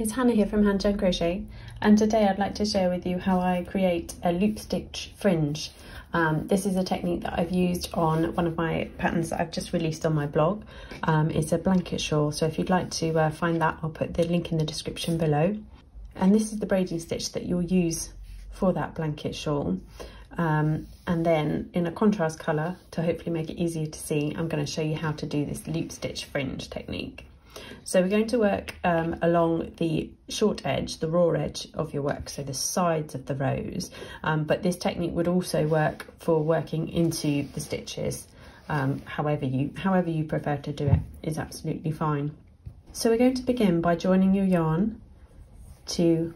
it's Hannah here from Hand Turn Crochet, and today I'd like to share with you how I create a loop stitch fringe. This is a technique that I've used on one of my patterns that I've just released on my blog. It's a blanket shawl, so if you'd like to find that, I'll put the link in the description below. And this is the braiding stitch that you'll use for that blanket shawl. And then in a contrast colour, to hopefully make it easier to see, I'm going to show you how to do this loop stitch fringe technique. So we're going to work along the short edge, the raw edge of your work, so the sides of the rows, but this technique would also work for working into the stitches. However you prefer to do it is absolutely fine. So we're going to begin by joining your yarn to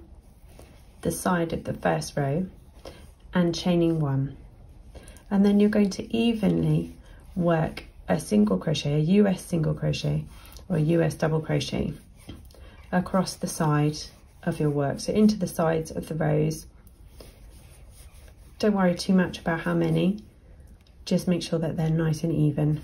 the side of the first row and chaining one, and then you're going to evenly work a single crochet, a US single crochet or a US double crochet across the side of your work, so into the sides of the rows. Don't worry too much about how many, just make sure that they're nice and even.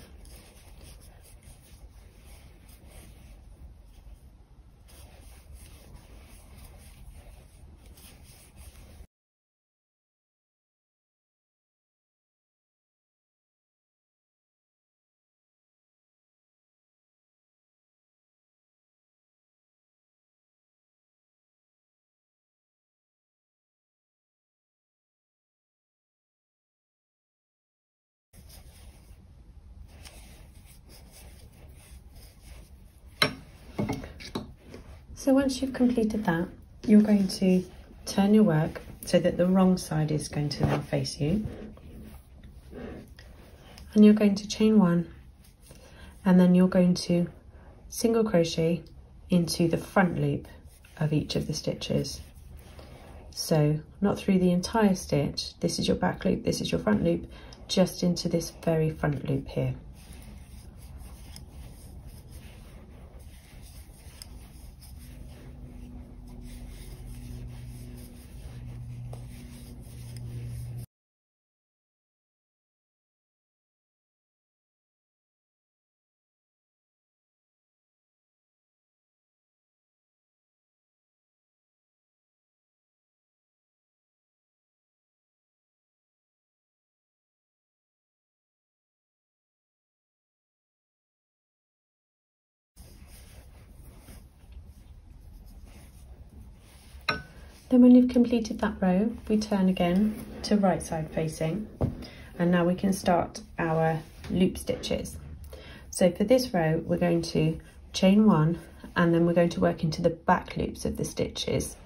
So once you've completed that, you're going to turn your work so that the wrong side is going to now face you. And you're going to chain one, and then you're going to single crochet into the front loop of each of the stitches. So not through the entire stitch, this is your back loop, this is your front loop, just into this very front loop here. Then when you've completed that row, we turn again to right side facing, and now we can start our loop stitches. So for this row, we're going to chain one, and then we're going to work into the back loops of the stitches.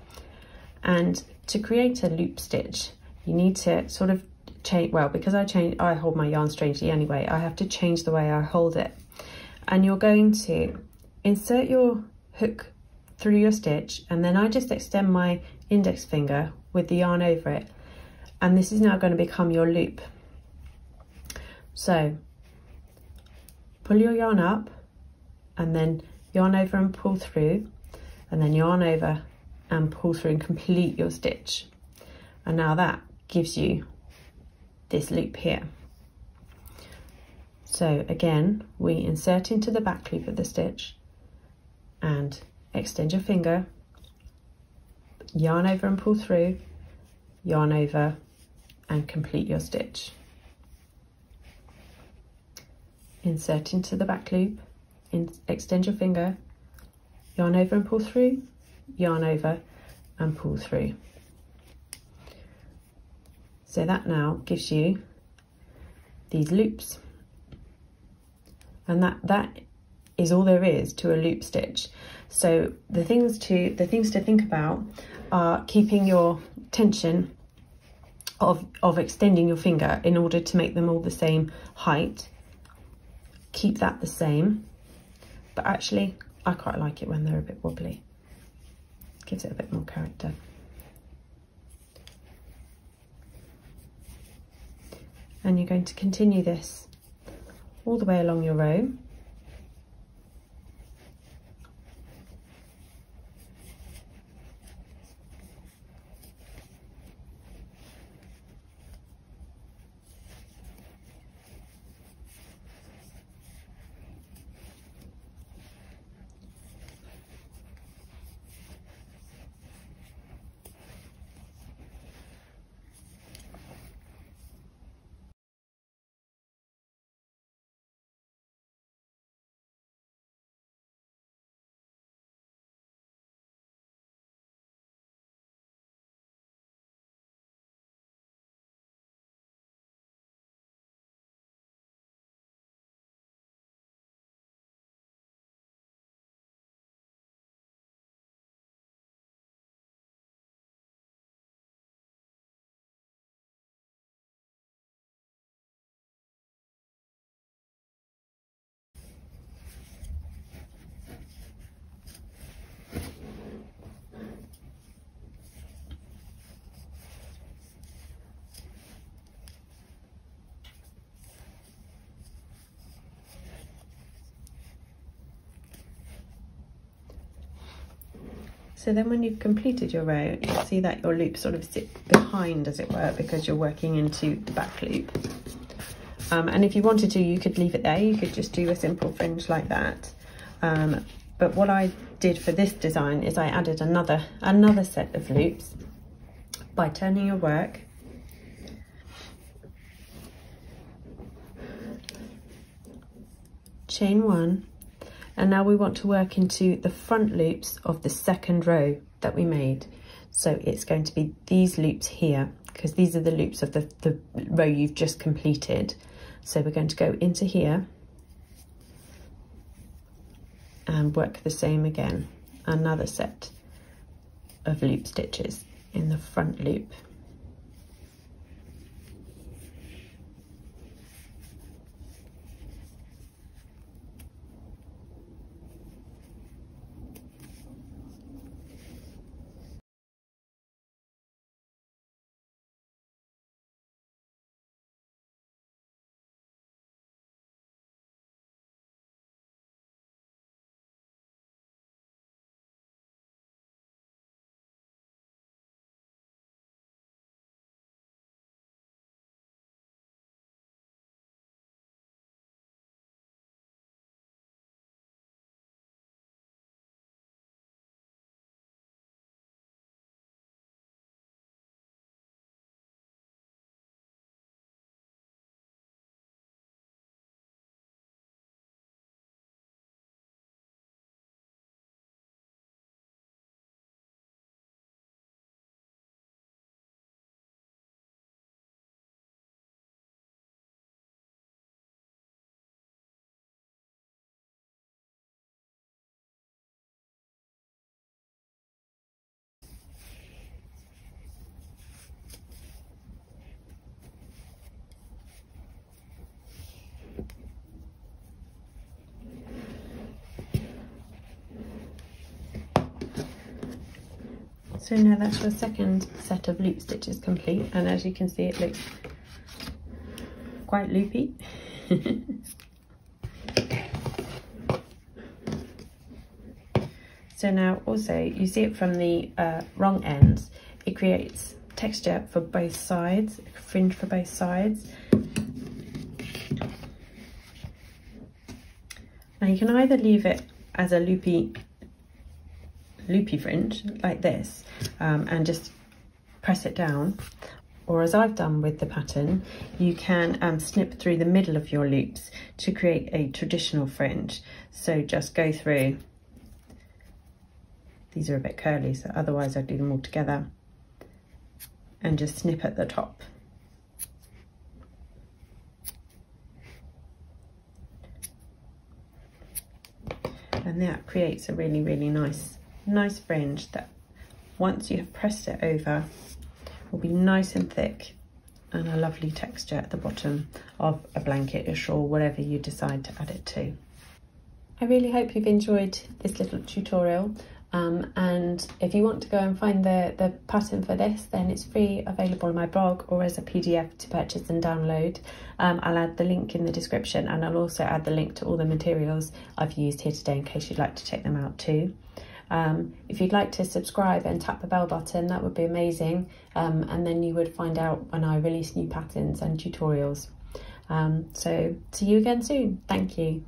And to create a loop stitch, you need to sort of change, well, because I hold my yarn strangely anyway, I have to change the way I hold it. And you're going to insert your hook through your stitch, and then I just extend my index finger with the yarn over it, and this is now going to become your loop. So pull your yarn up, and then yarn over and pull through, and then yarn over and pull through and complete your stitch. And now that gives you this loop here. So again, we insert into the back loop of the stitch and extend your finger, yarn over and pull through, yarn over and complete your stitch. Insert into the back loop, extend your finger, yarn over and pull through, yarn over and pull through. So that now gives you these loops, and that is all there is to a loop stitch. So the things to think about are keeping your tension of extending your finger in order to make them all the same height. Keep that the same, but actually I quite like it when they're a bit wobbly. Gives it a bit more character. And you're going to continue this all the way along your row. So then when you've completed your row, you'll see that your loops sort of sit behind, as it were, because you're working into the back loop. And if you wanted to, you could leave it there. You could just do a simple fringe like that. But what I did for this design is I added another set of loops by turning your work chain 1, and now we want to work into the front loops of the second row that we made. So it's going to be these loops here, because these are the loops of the row you've just completed. So we're going to go into here and work the same again, another set of loop stitches in the front loop. So now that's your second set of loop stitches complete, and as you can see it looks quite loopy. So now also you see it from the wrong ends, it creates texture for both sides, fringe for both sides. Now you can either leave it as a loopy fringe like this and just press it down, or as I've done with the pattern, you can snip through the middle of your loops to create a traditional fringe. So just go through, these are a bit curly, so otherwise I'd do them all together, and just snip at the top. And that creates a really, really nice fringe that once you have pressed it over will be nice and thick and a lovely texture at the bottom of a blanket, a shawl, whatever you decide to add it to. I really hope you've enjoyed this little tutorial, and if you want to go and find the pattern for this, then it's free, available on my blog or as a PDF to purchase and download. I'll add the link in the description, and I'll also add the link to all the materials I've used here today in case you'd like to check them out too. If you'd like to subscribe and tap the bell button, that would be amazing, and then you would find out when I release new patterns and tutorials. So see you again soon. Thank you.